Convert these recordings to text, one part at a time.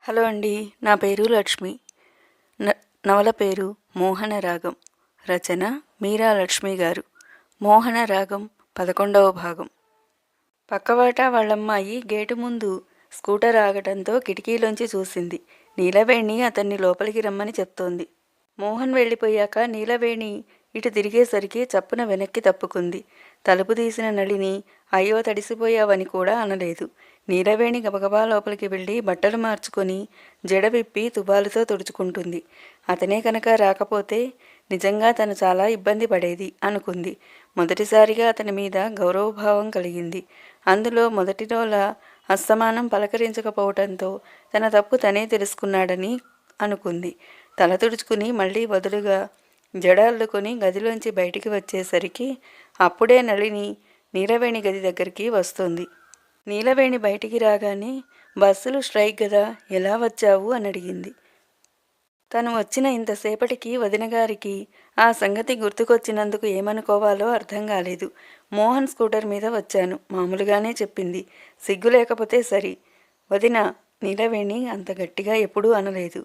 Hello అండి. నా పేరు లక్ష్మి. న నవల పేరు మోహన రాగం. రచన మీరా లక్ష్మి గారు. మోహన రాగం 11వ భాగం. పక్కవాట వాళ్ళమ్మాయి గేటు ముందు స్కూటర్ ఆగటంతో కిటికీలోంచి చూసింది. నీలవేణి అతన్ని లోపలికి రమ్మని చెప్తోంది. మోహన్ వెళ్ళిపోయాక నీలవేణి ఇటు తిరిగేసరికి చప్పున వెనక్కి తప్పుకుంది. తలుపు తీసిన నళిని అయ్యో తడిసిపోయావని కూడా అనలేదు. నీలవేణి గబగబా లోపలికి వెళ్ళి బట్టలు మార్చుకొని జడ విప్పి తువాలుతో తుడుచుకుంటుంది. అతనే కనుక రాకపోతే నిజంగా తను చాలా ఇబ్బంది పడేది అనుకుంది. మొదటిసారిగా అతని మీద గౌరవభావం కలిగింది. అందులో మొదటిరోలా అస్తమానం పలకరించకపోవటంతో తన తప్పు తనే తెలుసుకున్నాడని అనుకుంది. తల తుడుచుకుని మళ్ళీ వదులుగా జడ అల్లుకొని గదిలోంచి బయటికి వచ్చేసరికి అప్పుడే నళిని నీలవేణి గది దగ్గరికి వస్తుంది. నీలవేణి బయటికి రాగానే బస్సులు స్ట్రైక్ కదా, ఎలా వచ్చావు అని అడిగింది. తను వచ్చిన ఇంతసేపటికి వదినగారికి ఆ సంగతి గుర్తుకొచ్చినందుకు ఏమనుకోవాలో అర్థం కాలేదు. మోహన్ స్కూటర్ మీద వచ్చాను మామూలుగానే చెప్పింది. సిగ్గు లేకపోతే సరి. వదిన, నీలవేణి అంత గట్టిగా ఎప్పుడూ అనలేదు.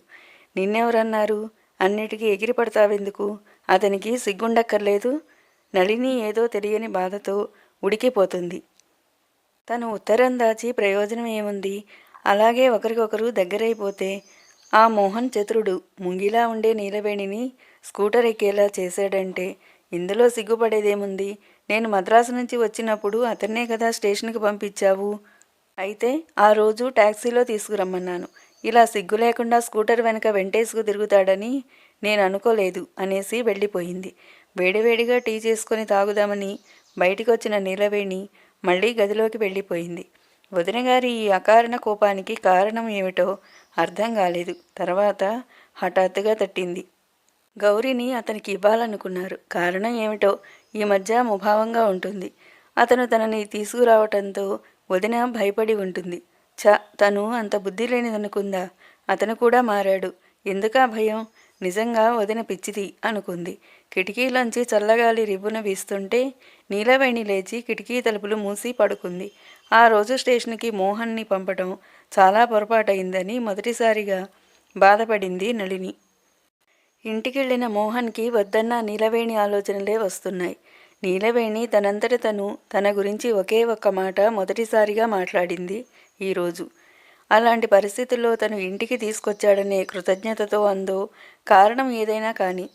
నిన్నెవరన్నారు? అన్నిటికీ ఎగిరి పడతావెందుకు? అతనికి సిగ్గుండక్కర్లేదు. నళిని ఏదో తెలియని బాధతో ఉడికిపోతుంది. తను ఉత్తరం దాచి ప్రయోజనం ఏముంది? అలాగే ఒకరికొకరు దగ్గరైపోతే. ఆ మోహన్ చతురుడు ముంగిలా ఉండే నీలవేణిని స్కూటర్ ఎక్కేలా చేశాడంటే ఇందులో సిగ్గుపడేదేముంది? నేను మద్రాసు నుంచి వచ్చినప్పుడు అతన్నే కదా స్టేషన్కి పంపించావు. అయితే ఆ రోజు ట్యాక్సీలో తీసుకురమ్మన్నాను. ఇలా సిగ్గు లేకుండా స్కూటర్ వెనక వెంటేసుకు తిరుగుతాడని నేను అనుకోలేదు అనేసి వెళ్ళిపోయింది. వేడివేడిగా టీ చేసుకొని తాగుదామని బయటికొచ్చిన నీలవేణి మళ్ళీ గదిలోకి వెళ్ళిపోయింది. వదినగారి ఈ అకారణ కోపానికి కారణం ఏమిటో అర్థం కాలేదు. తర్వాత హఠాత్తుగా తట్టింది. గౌరిని అతనికి ఇవ్వాలనుకున్నారు. కారణం ఏమిటో ఈ మధ్య ముభావంగా ఉంటుంది. అతను తనని తీసుకురావటంతో వదిన భయపడి ఉంటుంది. తను అంత బుద్ధి లేనిదనుకుందా? అతను కూడా మారాడు. ఎందుకా భయం? నిజంగా వదిన పిచ్చిది అనుకుంది. కిటికీలోంచి చల్లగాలి రివ్వున వీస్తుంటే నీలవేణి లేచి కిటికీ తలుపులు మూసి పడుకుంది. ఆ రోజు స్టేషన్కి మోహన్ని పంపటం చాలా పొరపాటయిందని మొదటిసారిగా బాధపడింది నళిని. ఇంటికెళ్ళిన మోహన్కి వద్దన్న నీలవేణి ఆలోచనలే వస్తున్నాయి. నీలవేణి తనంతట తను తన గురించి ఒకే ఒక్క మాట మొదటిసారిగా మాట్లాడింది ఈరోజు. అలాంటి పరిస్థితుల్లో తను ఇంటికి తీసుకొచ్చాడనే కృతజ్ఞతతో అందో కారణం ఏదైనా కానీ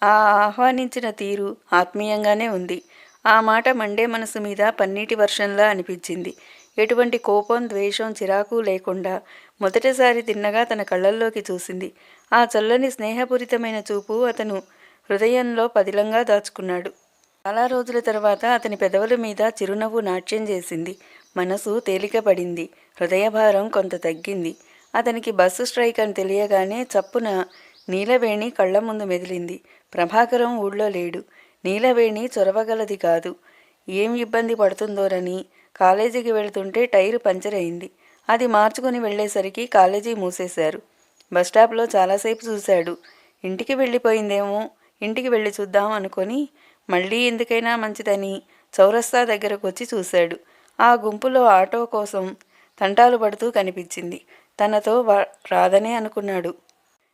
ఆ ఆహ్వానించిన తీరు ఆత్మీయంగానే ఉంది. ఆ మాట మండే మనసు మీద పన్నీటి వర్షంలా అనిపించింది. ఎటువంటి కోపం, ద్వేషం, చిరాకు లేకుండా మొదటిసారి తిన్నగా తన కళ్ళల్లోకి చూసింది. ఆ చల్లని స్నేహపూరితమైన చూపు అతను హృదయంలో పదిలంగా దాచుకున్నాడు. చాలా రోజుల తర్వాత అతని పెదవుల మీద చిరునవ్వు నాట్యం చేసింది. మనసు తేలికపడింది. హృదయభారం కొంత తగ్గింది. అతనికి బస్సు స్ట్రైక్ అని తెలియగానే చప్పున నీలవేణి కళ్ళ ముందు మెదిలింది. ప్రభాకరం ఊళ్ళో లేడు. నీలవేణి చొరవగలది కాదు. ఏం ఇబ్బంది పడుతుందోనని కాలేజీకి వెళుతుంటే టైరు పంచర్ అయింది. అది మార్చుకుని వెళ్ళేసరికి కాలేజీ మూసేశారు. బస్టాప్లో చాలాసేపు చూశాడు. ఇంటికి వెళ్ళిపోయిందేమో, ఇంటికి వెళ్ళి చూద్దాం అనుకొని మళ్ళీ ఎందుకైనా మంచిదని చౌరస్తా దగ్గరకు వచ్చి చూశాడు. ఆ గుంపులో ఆటో కోసం తంటాలు పడుతూ కనిపించింది. తనతో రాదనే అనుకున్నాడు.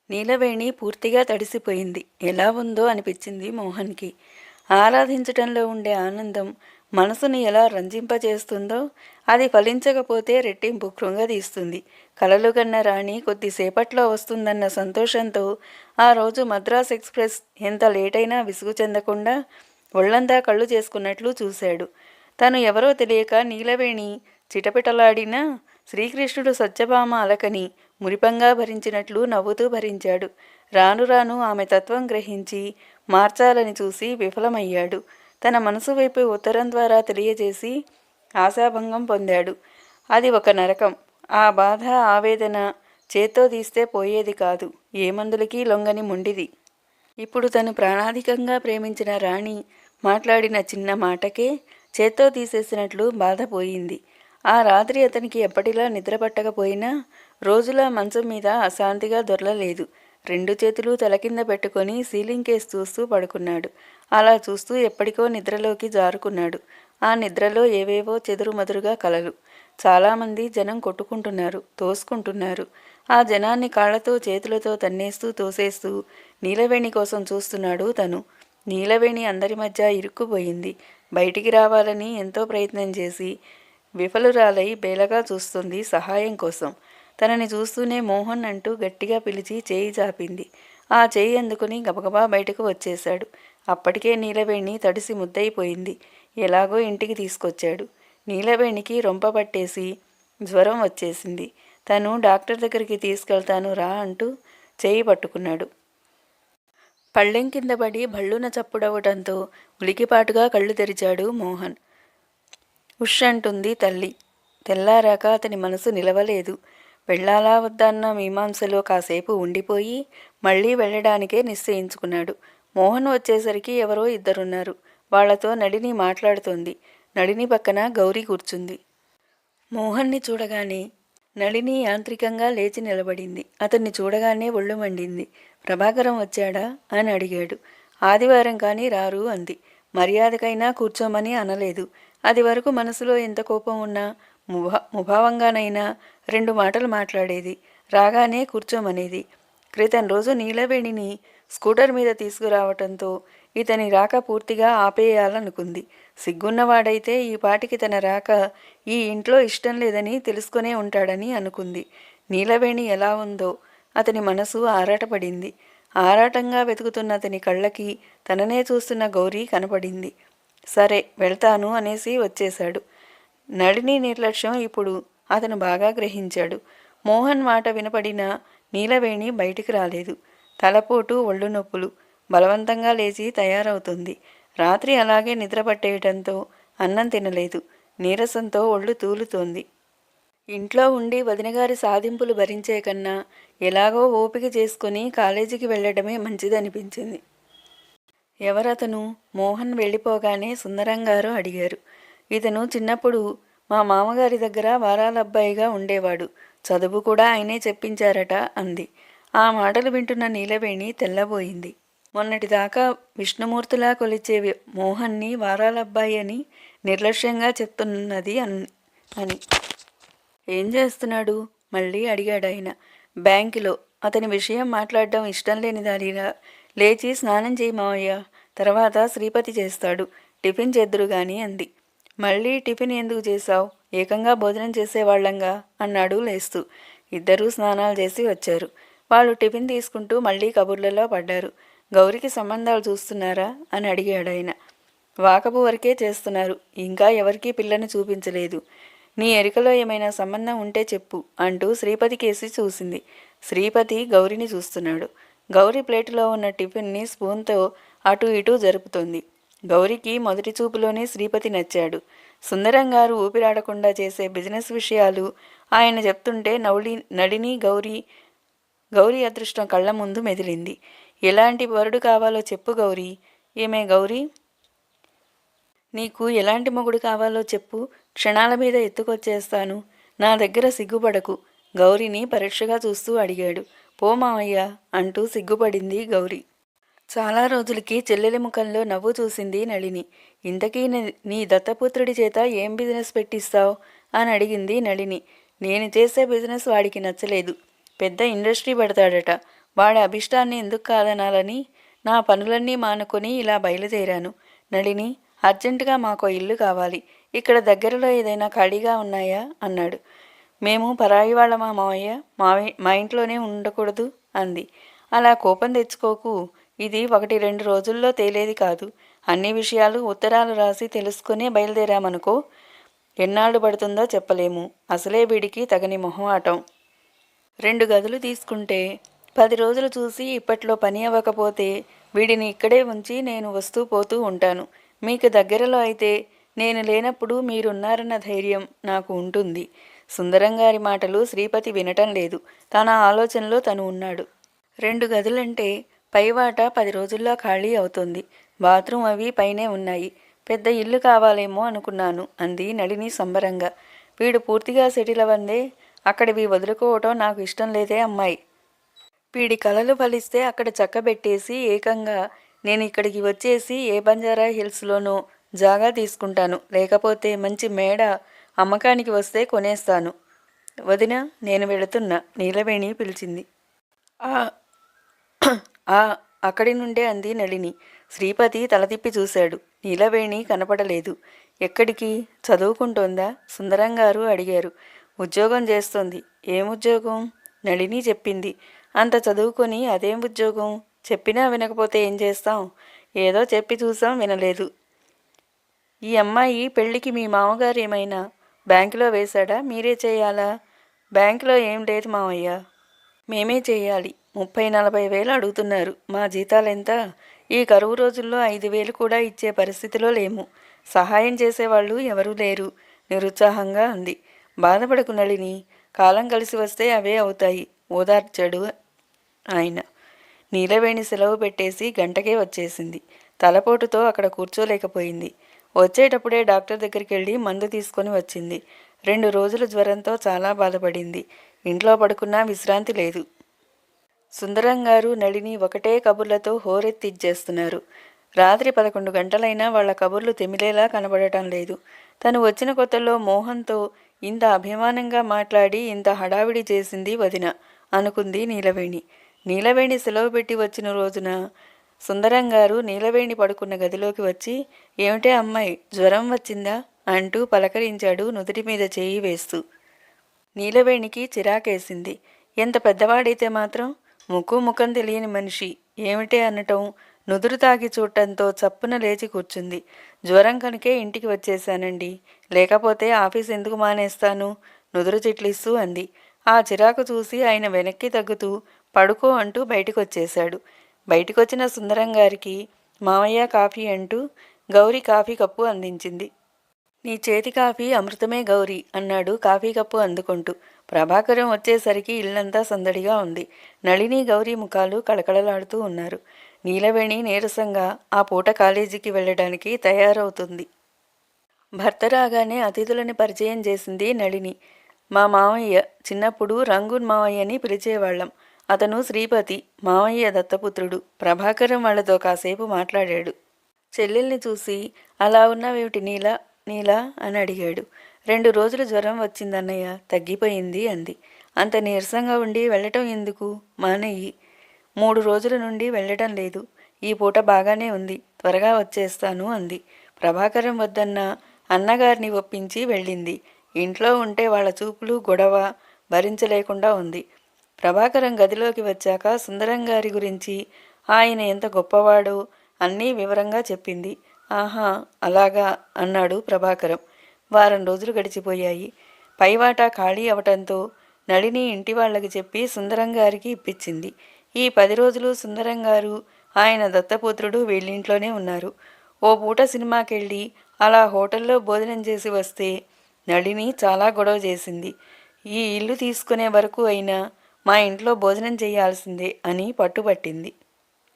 నీలవేణి పూర్తిగా తడిసిపోయింది. ఎలా ఉందో అనిపించింది మోహన్కి. ఆరాధించటంలో ఉండే ఆనందం మనసుని ఎలా రంజింపజేస్తుందో అది ఫలించకపోతే రెట్టింపు కృంగదీస్తుంది. కలలు కన్న రాణి కొద్దిసేపట్లో వస్తుందన్న సంతోషంతో ఆ రోజు మద్రాస్ ఎక్స్ప్రెస్ ఎంత లేటైనా విసుగు చెందకుండా ఒళ్లంతా కళ్ళు చేసుకున్నట్లు చూశాడు. తను ఎవరో తెలియక నీలవేణి చిటపిటలాడినా శ్రీకృష్ణుడు సత్యభామ అలకని మురిపంగా భరించినట్లు నవ్వుతూ భరించాడు. రాను రాను ఆమె తత్వం గ్రహించి మార్చాలని చూసి విఫలమయ్యాడు. తన మనసు వైపు ఉత్తరం ద్వారా తెలియజేసి ఆశాభంగం పొందాడు. అది ఒక నరకం. ఆ బాధ, ఆవేదన చేత్తో తీస్తే పోయేది కాదు. ఏ మందులకి లొంగని మొండిది. ఇప్పుడు తను ప్రాణాధికంగా ప్రేమించిన రాణి మాట్లాడిన చిన్న మాటకే చేత్తో తీసేసినట్లు బాధపోయింది. ఆ రాత్రి అతనికి ఎప్పటిలా నిద్ర పట్టకపోయినా రోజులా మంచం మీద అశాంతిగా దొరలలేదు. 2 చేతులు తల కింద పెట్టుకొని సీలింగ్ కేసు చూస్తూ పడుకున్నాడు. అలా చూస్తూ ఎప్పటికో నిద్రలోకి జారుకున్నాడు. ఆ నిద్రలో ఏవేవో చెదురుమదురుగా కలలు. చాలామంది జనం కొట్టుకుంటున్నారు, తోసుకుంటున్నారు. ఆ జనాన్ని కాళ్లతో చేతులతో తన్నేస్తూ తోసేస్తూ నీలవేణి కోసం చూస్తున్నాడు తను. నీలవేణి అందరి మధ్య ఇరుక్కుపోయింది. బయటికి రావాలని ఎంతో ప్రయత్నం చేసి విఫలురాలై బేలగా చూస్తుంది సహాయం కోసం. తనని చూస్తూనే మోహన్ అంటూ గట్టిగా పిలిచి చేయి చాపింది. ఆ చేయి అందుకుని గబగబా బయటకు వచ్చేశాడు. అప్పటికే నీలవేణి తడిసి ముద్దయిపోయింది. ఎలాగో ఇంటికి తీసుకొచ్చాడు. నీలవేణికి రొంప పట్టేసి జ్వరం వచ్చేసింది. తను డాక్టర్ దగ్గరికి తీసుకెళ్తాను రా అంటూ చేయి పట్టుకున్నాడు. పళ్ళెం కింద పడి భళ్ళున చప్పుడవటంతో ఉలికిపాటుగా కళ్ళు తెరిచాడు మోహన్. ఉష్ అంటుంది తల్లి. తెల్లారాక అతని మనసు నిలవలేదు. వెళ్ళాలా వద్దన్న మీమాంసలో కాసేపు ఉండిపోయి మళ్లీ వెళ్ళడానికే నిశ్చయించుకున్నాడు. మోహన్ వచ్చేసరికి ఎవరో ఇద్దరున్నారు. వాళ్లతో నళిని మాట్లాడుతోంది. నళిని పక్కన గౌరీ కూర్చుంది. మోహన్ని చూడగానే నళిని యాంత్రికంగా లేచి నిలబడింది. అతన్ని చూడగానే ఒళ్ళు మండింది. ప్రభాకరం వచ్చాడా అని అడిగాడు. ఆదివారం కానీ రారు అంది. మర్యాదకైనా కూర్చోమని అనలేదు. అది వరకు మనసులో ఎంత కోపం ఉన్నా ముభావంగానైనా 2 మాటలు మాట్లాడేది. రాగానే కూర్చోమనేది. క్రితం రోజు నీలవేణిని స్కూటర్ మీద తీసుకురావటంతో ఇతని రాక పూర్తిగా ఆపేయాలనుకుంది. సిగ్గున్నవాడైతే ఈ పాటికి తన రాక ఈ ఇంట్లో ఇష్టం లేదని తెలుసుకునే ఉంటాడని అనుకుంది. నీలవేణి ఎలా ఉందో అతని మనసు ఆరాటపడింది. ఆరాటంగా వెతుకుతున్న అతని కళ్ళకి తననే చూస్తున్న గౌరీ కనపడింది. సరే వెళ్తాను అనేసి వచ్చేశాడు. నళిని నిర్లక్ష్యం ఇప్పుడు అతను బాగా గ్రహించాడు. మోహన్ మాట వినపడినా నీలవేణి బయటికి రాలేదు. తలపోటు ఒళ్ళు నొప్పులు. బలవంతంగా లేచి తయారవుతుంది. రాత్రి అలాగే నిద్రపట్టేయటంతో అన్నం తినలేదు. నీరసంతో ఒళ్ళు తూలుతోంది. ఇంట్లో ఉండి వదినగారి సాధింపులు భరించే కన్నా ఎలాగో ఓపిక చేసుకుని కాలేజీకి వెళ్ళడమే మంచిదనిపించింది. ఎవరతను? మోహన్ వెళ్ళిపోగానే సుందరంగారు అడిగారు. ఇతను చిన్నప్పుడు మా మామగారి దగ్గర వారాలబ్బాయిగా ఉండేవాడు. చదువు కూడా ఆయనే చెప్పించారట అంది. ఆ మాటలు వింటున్న నీలవేణి తెల్లబోయింది. మొన్నటిదాకా విష్ణుమూర్తిలా కొలిచే మోహన్ని వారాలబ్బాయి అని నిర్లక్ష్యంగా చెప్తున్నది అని. ఏం చేస్తున్నాడు? మళ్ళీ అడిగాడాయన. బ్యాంకులో. అతని విషయం మాట్లాడడం ఇష్టం లేని దానిలా లేచి స్నానం చేయి మావయ్య, తర్వాత శ్రీపతి చేస్తాడు, టిఫిన్ చేద్దురు గాని అంది. మళ్ళీ టిఫిన్ ఎందుకు చేశావు? ఏకంగా భోజనం చేసేవాళ్లంగా అన్నాడు లేస్తూ. ఇద్దరూ స్నానాలు చేసి వచ్చారు. వాళ్ళు టిఫిన్ తీసుకుంటూ మళ్ళీ కబుర్లలో పడ్డారు. గౌరికి సంబంధాలు చూస్తున్నారా అని అడిగాడాయన. వాకపు వరకే చేస్తున్నారు. ఇంకా ఎవరికీ పిల్లని చూపించలేదు. నీ ఎరికలో ఏమైనా సంబంధం ఉంటే చెప్పు అంటూ శ్రీపతి కేసి చూసింది. శ్రీపతి గౌరిని చూస్తున్నాడు. గౌరి ప్లేటులో ఉన్న టిఫిన్ని స్పూన్తో అటు ఇటూ జరుపుతోంది. గౌరికి మొదటి చూపులోనే శ్రీపతి నచ్చాడు. సుందరంగారు ఊపిరాడకుండా చేసే బిజినెస్ విషయాలు ఆయన చెప్తుంటే నళిని గౌరీ అదృష్టం కళ్ళ ముందు మెదిలింది. ఎలాంటి వరుడు కావాలో చెప్పు గౌరీ. ఏమే గౌరీ, నీకు ఎలాంటి మొగుడు కావాలో చెప్పు, క్షణాల మీద ఎత్తుకొచ్చేస్తాను. నా దగ్గర సిగ్గుపడకు. గౌరిని పరీక్షగా చూస్తూ అడిగాడు. పో మావయ్య అంటూ సిగ్గుపడింది గౌరీ. చాలా రోజులకి చెల్లెలి ముఖంలో నవ్వు చూసింది నళిని. ఇంతకీ నీ దత్తపుత్రుడి చేత ఏం బిజినెస్ పెట్టిస్తావు అని అడిగింది నళిని. నేను చేసే బిజినెస్ వాడికి నచ్చలేదు. పెద్ద ఇండస్ట్రీ పెడతాడట. వాడి అభిష్టాన్ని ఎందుకు కాదనాలని నా పనులన్నీ మానుకొని ఇలా బయలుదేరాను. నళిని, అర్జెంటుగా మాకో ఇల్లు కావాలి. ఇక్కడ దగ్గరలో ఏదైనా ఖాళీగా ఉన్నాయా అన్నాడు. మేము పరాయి వాళ్ళమా మావయ్య? మా ఇంట్లోనే ఉండకూడదు అంది. అలా కోపం తెచ్చుకోకు. ఇది 1-2 రోజుల్లో తేలేది కాదు. అన్ని విషయాలు ఉత్తరాలు రాసి తెలుసుకునే బయలుదేరామనుకో, ఎన్నాళ్ళు పడుతుందో చెప్పలేము. అసలే వీడికి తగని మొహమాటం. 2 గదులు తీసుకుంటే 10 రోజులు చూసి ఇప్పట్లో పని అవ్వకపోతే వీడిని ఇక్కడే ఉంచి నేను వస్తూ పోతూ ఉంటాను. మీకు దగ్గరలో అయితే నేను లేనప్పుడు మీరున్నారన్న ధైర్యం నాకు ఉంటుంది. సుందరంగారి మాటలు శ్రీపతి వినటం లేదు. తన ఆలోచనలో తను ఉన్నాడు. 2 గదులంటే పైవాట 10 రోజుల్లో ఖాళీ అవుతుంది. బాత్రూమ్ అవి పైనే ఉన్నాయి. పెద్ద ఇల్లు కావాలేమో అనుకున్నాను అంది నళిని సంబరంగా. వీడు పూర్తిగా సెటిల్ అవ్వందే అక్కడివి వదులుకోవటం నాకు ఇష్టం లేదే అమ్మాయి. వీడి కలలు ఫలిస్తే అక్కడ చక్కబెట్టేసి ఏకంగా నేను ఇక్కడికి వచ్చేసి ఏ బంజారా హిల్స్లోనో జాగా తీసుకుంటాను. లేకపోతే మంచి మేడ అమ్మకానికి వస్తే కొనేస్తాను. వదిన, నేను వెళుతున్నా, నీలవేణి పిలిచింది. ఆ ఆ అక్కడి నుండే అంది నళిని. శ్రీపతి తల తిప్పి చూశాడు. నీలవేణి కనపడలేదు. ఎక్కడికి? చదువుకుంటోందా? సుందరంగారు అడిగారు. ఉద్యోగం చేస్తోంది. ఏముద్యోగం? నళిని చెప్పింది. అంత చదువుకొని అదేం ఉద్యోగం? చెప్పినా వినకపోతే ఏం చేస్తాం? ఏదో చెప్పి చూసాం, వినలేదు. ఈ అమ్మాయి పెళ్లికి మీ మామగారు ఏమైనా బ్యాంకులో వేశాడా? మీరే చేయాలా? బ్యాంకులో ఏం లేదు మావయ్య, మేమే చేయాలి. 30-40 వేలు అడుగుతున్నారు. మా జీతాలెంత? ఈ కరువు రోజుల్లో 5,000 కూడా ఇచ్చే పరిస్థితిలో లేము. సహాయం చేసేవాళ్ళు ఎవరూ లేరు, నిరుత్సాహంగా అంది. బాధపడకు నళిని, కాలం కలిసి వస్తే అవే అవుతాయి, ఓదార్చాడు ఆయన. నీలవేణి సెలవు పెట్టేసి గంటకే వచ్చేసింది. తలపోటుతో అక్కడ కూర్చోలేకపోయింది. వచ్చేటప్పుడే డాక్టర్ దగ్గరికి వెళ్ళి మందు తీసుకొని వచ్చింది. 2 రోజులు జ్వరంతో చాలా బాధపడింది. ఇంట్లో పడుకున్నా విశ్రాంతి లేదు. సుందరంగారు నళిని ఒకటే కబుర్లతో హోరెత్తిచ్చేస్తున్నారు. రాత్రి 11 గంటలైనా వాళ్ల కబుర్లు తెమిలేలా కనబడటం లేదు. తను వచ్చిన కొత్తలో మోహన్తో ఇంత అభిమానంగా మాట్లాడి ఇంత హడావిడి చేసింది వదిన అనుకుంది నీలవేణి. నీలవేణి సెలవు పెట్టి వచ్చిన రోజున సుందరంగారు నీలవేణి పడుకున్న గదిలోకి వచ్చి, ఏమిటే అమ్మాయి, జ్వరం వచ్చిందా అంటూ పలకరించాడు నుదుటి మీద చేయి వేస్తూ. నీలవేణికి చిరాకేసింది. ఎంత పెద్దవాడైతే మాత్రం ముక్కు ముఖం తెలియని మనిషి ఏమిటే అనటం, నుదురు తాగి చూడటంతో చప్పున లేచి కూర్చుంది. జ్వరం కనుకే ఇంటికి వచ్చేశానండి, లేకపోతే ఆఫీస్ ఎందుకు మానేస్తాను, నుదురు చిట్లిస్తూ అంది. ఆ చిరాకు చూసి ఆయన వెనక్కి తగ్గుతూ పడుకో అంటూ బయటికొచ్చేశాడు. బయటికొచ్చిన సుందరంగారికి మావయ్య కాఫీ అంటూ గౌరీ కాఫీ కప్పు అందించింది. నీ చేతి కాఫీ అమృతమే గౌరీ అన్నాడు కాఫీ కప్పు అందుకుంటూ. ప్రభాకరం వచ్చేసరికి ఇల్లంతా సందడిగా ఉంది. నళిని, గౌరీ ముఖాలు కళకళలాడుతూ ఉన్నారు. నీలవేణి నీరసంగా ఆ పూట కాలేజీకి వెళ్ళడానికి తయారవుతుంది. భర్త రాగానే అతిథులని పరిచయం చేసింది నళిని. మా మావయ్య, చిన్నప్పుడు రంగూన్ మావయ్యని పిలిచేవాళ్ళం. అతను శ్రీపతి, మావయ్య దత్తపుత్రుడు. ప్రభాకరం వాళ్లతో కాసేపు మాట్లాడాడు. చెల్లెల్ని చూసి, అలా ఉన్నావేమిటి నీలా నీలా అని అడిగాడు. 2 రోజులు జ్వరం వచ్చిందన్నయ్య, తగ్గిపోయింది అంది. అంత నీరసంగా ఉండి వెళ్ళటం ఎందుకు? మానయ్యి. 3 రోజుల నుండి వెళ్ళటం లేదు. ఈ పూట బాగానే ఉంది, త్వరగా వచ్చేస్తాను అంది. ప్రభాకరం వద్దన్న అన్నగారిని ఒప్పించి వెళ్ళింది. ఇంట్లో ఉంటే వాళ్ళ చూపులు, గొడవ భరించలేకుండా ఉంది. ప్రభాకరం గదిలోకి వచ్చాక సుందరంగారి గురించి, ఆయన ఎంత గొప్పవాడో అన్నీ వివరంగా చెప్పింది. ఆహా, అలాగా అన్నాడు ప్రభాకరం. వారం రోజులు గడిచిపోయాయి. పైవాటా ఖాళీ అవటంతో నళిని ఇంటి వాళ్ళకి చెప్పి సుందరంగారికి ఇప్పించింది. ఈ 10 రోజులు సుందరంగారు, ఆయన దత్తపుత్రుడు వీళ్ళింట్లోనే ఉన్నారు. ఓ పూట సినిమాకెళ్ళి అలా హోటల్లో భోజనం చేసి వస్తే నళిని చాలా గొడవ చేసింది. ఈ ఇల్లు తీసుకునే వరకు అయినా మా ఇంట్లో భోజనం చేయాల్సిందే అని పట్టుబట్టింది.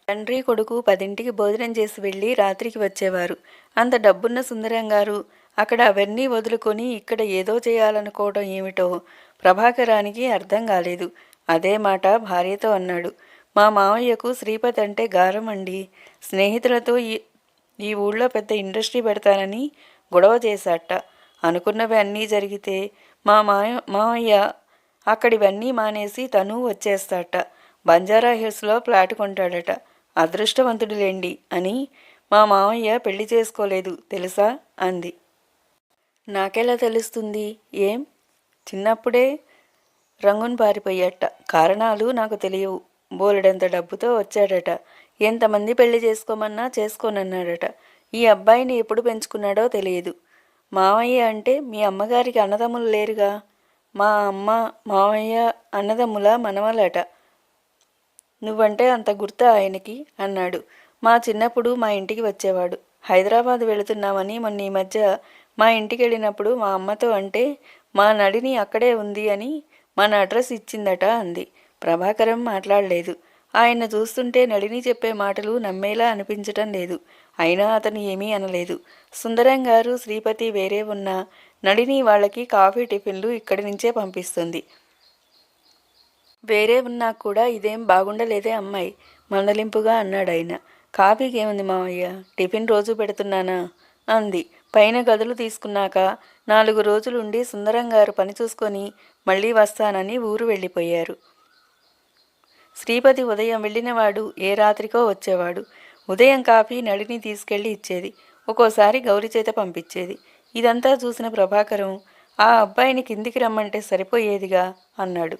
తండ్రి కొడుకు 10ంటికి భోజనం చేసి వెళ్ళి రాత్రికి వచ్చేవారు. అంత డబ్బున్న సుందరంగారు అక్కడ అవన్నీ వదులుకొని ఇక్కడ ఏదో చేయాలనుకోవడం ఏమిటో ప్రభాకరానికి అర్థం కాలేదు. అదే మాట భార్యతో అన్నాడు. మా మావయ్యకు శ్రీపతి అంటే గారం అండి. స్నేహితులతో ఈ ఊళ్ళో పెద్ద ఇండస్ట్రీ పెడతానని గొడవ చేశాట. అనుకున్నవి అన్నీ జరిగితే మా మావయ్య అక్కడివన్నీ మానేసి తను వచ్చేస్తాట. బంజారా హిల్స్లో ఫ్లాట్ కొంటాడట. అదృష్టవంతుడులేండి అని మా మావయ్య పెళ్లి చేసుకోలేదు తెలుసా అంది. నాకెలా తెలుస్తుంది? ఏం, చిన్నప్పుడే రంగును పారిపోయాట. కారణాలు నాకు తెలియవు. బోలెడంత డబ్బుతో వచ్చాడట. ఎంతమంది పెళ్లి చేసుకోమన్నా చేసుకోనన్నాడట. ఈ అబ్బాయిని ఎప్పుడు పెంచుకున్నాడో తెలియదు. మావయ్య అంటే మీ అమ్మగారికి అన్నదమ్ములు లేరుగా? మా అమ్మ మావయ్య అన్నదమ్ముల మనవలట. నువ్వంటే అంత గుర్తా ఆయనకి అన్నాడు. మా చిన్నప్పుడు మా ఇంటికి వచ్చేవాడు. హైదరాబాద్ వెళుతున్నామని మొన్న ఈ మధ్య మా ఇంటికి వెళ్ళినప్పుడు మా అమ్మతో అంటే మా నళిని అక్కడే ఉంది అని మన అడ్రస్ ఇచ్చిందట అంది. ప్రభాకరం మాట్లాడలేదు. ఆయన చూస్తుంటే నళిని చెప్పే మాటలు నమ్మేలా అనిపించటం లేదు. అయినా అతను ఏమీ అనలేదు. సుందరంగారు, శ్రీపతి వేరే ఉన్నా నళిని వాళ్ళకి కాఫీ, టిఫిన్లు ఇక్కడి నుంచే పంపిస్తుంది. వేరే ఉన్నా కూడా ఇదేం బాగుండలేదే అమ్మాయి మందలింపుగా అన్నాడాయన. కాఫీకి ఏముంది మావయ్య, టిఫిన్ రోజు పెడుతున్నానా అంది. పైన గదులు తీసుకున్నాక 4 రోజులుండి సుందరం గారు పని చూసుకొని మళ్ళీ వస్తానని ఊరు వెళ్ళిపోయారు. శ్రీపతి ఉదయం వెళ్ళినవాడు ఏ రాత్రికో వచ్చేవాడు. ఉదయం కాఫీ నళిని తీసుకెళ్లి ఇచ్చేది. ఒక్కోసారి గౌరి చేత పంపించేది. ఇదంతా చూసిన ప్రభాకరం, ఆ అబ్బాయిని కిందికి రమ్మంటే సరిపోయేదిగా అన్నాడు.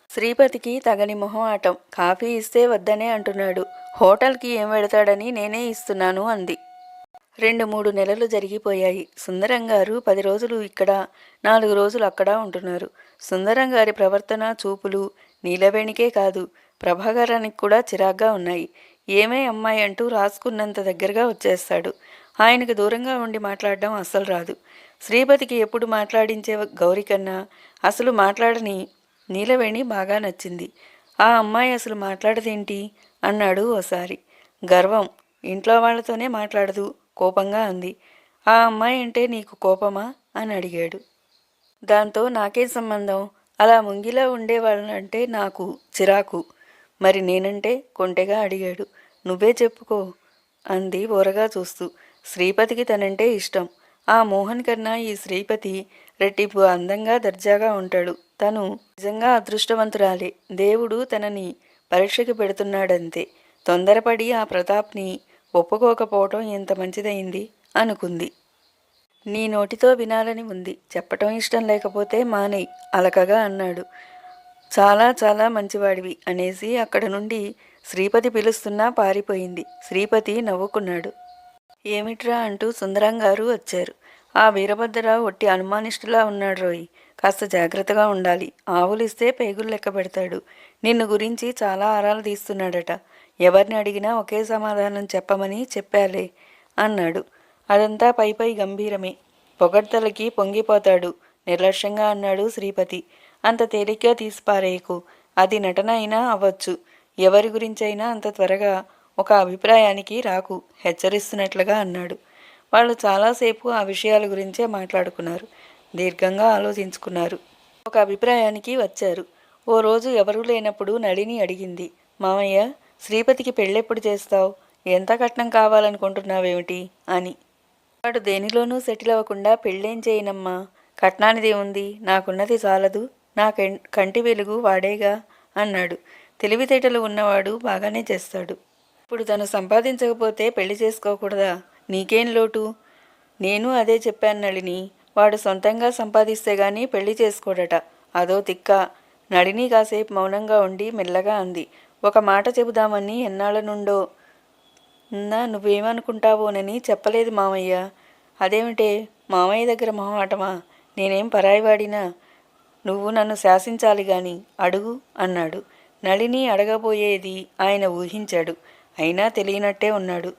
శ్రీపతికి తగని మొహమాటం. కాఫీ ఇస్తే వద్దనే అంటున్నాడు. హోటల్కి ఏం వెడతాడని నేనే ఇస్తున్నాను అంది. 2-3 నెలలు జరిగిపోయాయి. సుందరం గారు 10 రోజులు ఇక్కడ, 4 రోజులు అక్కడ ఉంటున్నారు. సుందరం గారి ప్రవర్తన, చూపులు నీలవేణికే కాదు ప్రభాకరానికి కూడా చిరాగ్గా ఉన్నాయి. ఏమే అమ్మాయి అంటూ రాసుకున్నంత దగ్గరగా వచ్చేస్తాడు. ఆయనకు దూరంగా ఉండి మాట్లాడడం అస్సలు రాదు. శ్రీపతికి ఎప్పుడు మాట్లాడించే గౌరి కన్నా అసలు మాట్లాడని నీలవేణి బాగా నచ్చింది. ఆ అమ్మాయి అసలు మాట్లాడదేంటి అన్నాడు ఓసారి. గర్వం, ఇంట్లో వాళ్లతోనే మాట్లాడదు కోపంగా అంది. ఆ అమ్మాయి అంటే నీకు కోపమా అని అడిగాడు. దాంతో నాకేం సంబంధం? అలా ముంగిలా ఉండేవాళ్ళంటే నాకు చిరాకు. మరి నేనంటే కొంటెగా అడిగాడు. నువ్వే చెప్పుకో అంది ఓరగా చూస్తూ. శ్రీపతికి తనంటే ఇష్టం. ఆ మోహన్ కన్నా ఈ శ్రీపతి రెట్టింపు అందంగా దర్జాగా ఉంటాడు. తను నిజంగా అదృష్టవంతురాలే. దేవుడు తనని పరీక్షకి పెడుతున్నాడంతే. తొందరపడి ఆ ప్రతాప్ని ఒప్పుకోకపోవటం ఎంత మంచిదైంది అనుకుంది. నీ నోటితో వినాలని ఉంది. చెప్పటం ఇష్టం లేకపోతే మానేయ్ అలకగా అన్నాడు. చాలా చాలా మంచివాడివి అనేసి అక్కడ నుండి శ్రీపతి పిలుస్తున్నా పారిపోయింది. శ్రీపతి నవ్వుకున్నాడు. ఏమిట్రా అంటూ సుందరం గారు వచ్చారు. ఆ వీరభద్రరావు ఒట్టి అనుమానిష్టులా ఉన్నాడు రోయ్. కాస్త జాగ్రత్తగా ఉండాలి. ఆవులిస్తే పేగులు లెక్క పెడతాడు. నిన్ను గురించి చాలా ఆరాలు తీస్తున్నాడట. ఎవరిని అడిగినా ఒకే సమాధానం చెప్పమని చెప్పాలే అన్నాడు. అదంతా పై గంభీరమే. పొగడ్తలకి పొంగిపోతాడు నిర్లక్ష్యంగా అన్నాడు శ్రీపతి. అంత తేలిగ్గా తీసిపారేయకు. అది నటన అయినా అవ్వచ్చు. ఎవరి గురించైనా అంత త్వరగా ఒక అభిప్రాయానికి రాకు హెచ్చరిస్తున్నట్లుగా అన్నాడు. వాళ్ళు చాలాసేపు ఆ విషయాల గురించే మాట్లాడుకున్నారు. దీర్ఘంగా ఆలోచించుకున్నారు. ఒక అభిప్రాయానికి వచ్చారు. ఓ రోజు ఎవరూ లేనప్పుడు నళిని అడిగింది. మామయ్య, శ్రీపతికి పెళ్ళెప్పుడు చేస్తావు? ఎంత కట్నం కావాలనుకుంటున్నావేమిటి అని. వాడు దేనిలోనూ సెటిల్ అవ్వకుండా పెళ్ళేం చేయనమ్మా. కట్నానిదేముంది? నాకున్నది చాలదు. నా కంటి వెలుగు వాడేగా అన్నాడు. తెలివితేటలు ఉన్నవాడు బాగానే చేస్తాడు. ఇప్పుడు తను సంపాదించకపోతే పెళ్లి చేసుకోకూడదా? నీకేం లోటు? నేను అదే చెప్పాను నళిని. వాడు సొంతంగా సంపాదిస్తే గానీ పెళ్లి చేసుకోడట. అదో తిక్క. నళిని కాసేపు మౌనంగా ఉండి మెల్లగా అంది. ఒక మాట చెబుదామని ఎన్నాళ్ళ నుండో నువ్వేమనుకుంటావోనని చెప్పలేదు మామయ్య. అదేమిటే? మామయ్య దగ్గర మొహమాటమా? నేనేం పరాయివాడినా? నువ్వు నన్ను శాసించాలి గాని అడుగు అన్నాడు. నళిని అడగబోయేది ఆయన ఊహించాడు. అయినా తెలియనట్టే ఉన్నాడు.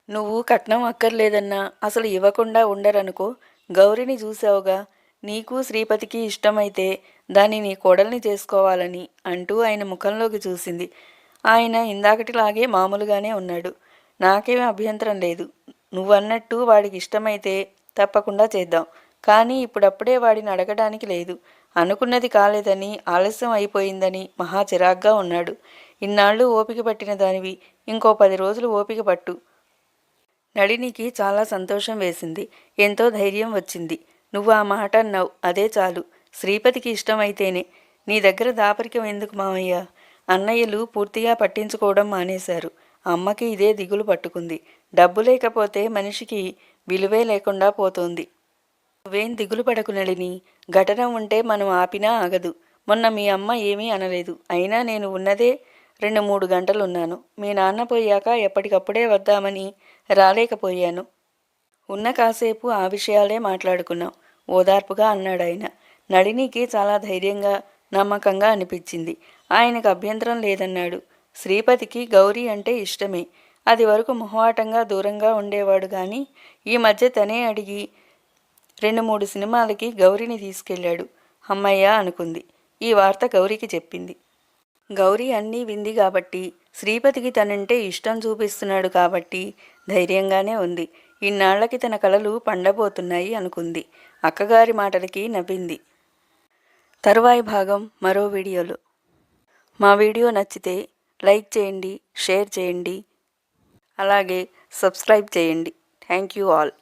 నువ్వు కట్నం అక్కర్లేదన్నా అసలు ఇవ్వకుండా ఉండరనుకో. గౌరిని చూసావుగా. నీకు శ్రీపతికి ఇష్టమైతే దాన్ని నీ కోడల్ని చేసుకోవాలని అంటూ ఆయన ముఖంలోకి చూసింది. ఆయన ఇందాకటిలాగే మామూలుగానే ఉన్నాడు. నాకేమీ అభ్యంతరం లేదు. నువ్వన్నట్టు వాడికి ఇష్టమైతే తప్పకుండా చేద్దాం. కానీ ఇప్పుడప్పుడే వాడిని అడగడానికి లేదు. అనుకున్నది కాలేదని, ఆలస్యం అయిపోయిందని మహా చిరాగ్గా ఉన్నాడు. ఇన్నాళ్ళు ఓపిక పట్టిన దానివి ఇంకో 10 రోజులు ఓపిక పట్టు. నళినికి చాలా సంతోషం వేసింది. ఎంతో ధైర్యం వచ్చింది. నువ్వు ఆ మాట అన్నావు, అదే చాలు. శ్రీపతికి ఇష్టమైతేనే. నీ దగ్గర దాపరికం ఎందుకు మామయ్య? అన్నయ్యలు పూర్తిగా పట్టించుకోవడం మానేశారు. అమ్మకి ఇదే దిగులు పట్టుకుంది. డబ్బు లేకపోతే మనిషికి విలువే లేకుండా పోతోంది. నువ్వేం దిగులు పడకు నళిని. ఘటన ఉంటే మనం ఆపినా ఆగదు. మొన్న మీ అమ్మ ఏమీ అనలేదు. అయినా నేను ఉన్నదే 2-3 గంటలున్నాను. మీ నాన్న పోయాక ఎప్పటికప్పుడే వద్దామని రాలేకపోయాను. ఉన్న కాసేపు ఆ విషయాలే మాట్లాడుకున్నాం ఓదార్పుగా అన్నాడాయన. నళినికి చాలా ధైర్యంగా, నమ్మకంగా అనిపించింది. ఆయనకు అభ్యంతరం లేదన్నాడు. శ్రీపతికి గౌరీ అంటే ఇష్టమే. అది వరకు మొహమాటంగా దూరంగా ఉండేవాడు గాని ఈ మధ్య తనే అడిగి 2-3 సినిమాలకి గౌరిని తీసుకెళ్ళాడు. అమ్మయ్య అనుకుంది. ఈ వార్త గౌరికి చెప్పింది. గౌరీ అన్నీ వింది కాబట్టి, శ్రీపతికి తనంటే ఇష్టం చూపిస్తున్నాడు కాబట్టి ధైర్యంగానే ఉంది. ఇన్నాళ్లకి తన కలలు పండబోతున్నాయి అనుకుంది. అక్కగారి మాటలకి నవ్వింది. తరువాయి భాగం మరో వీడియోలో. మా వీడియో నచ్చితే లైక్ చేయండి, షేర్ చేయండి, అలాగే సబ్స్క్రైబ్ చేయండి. Thank you all.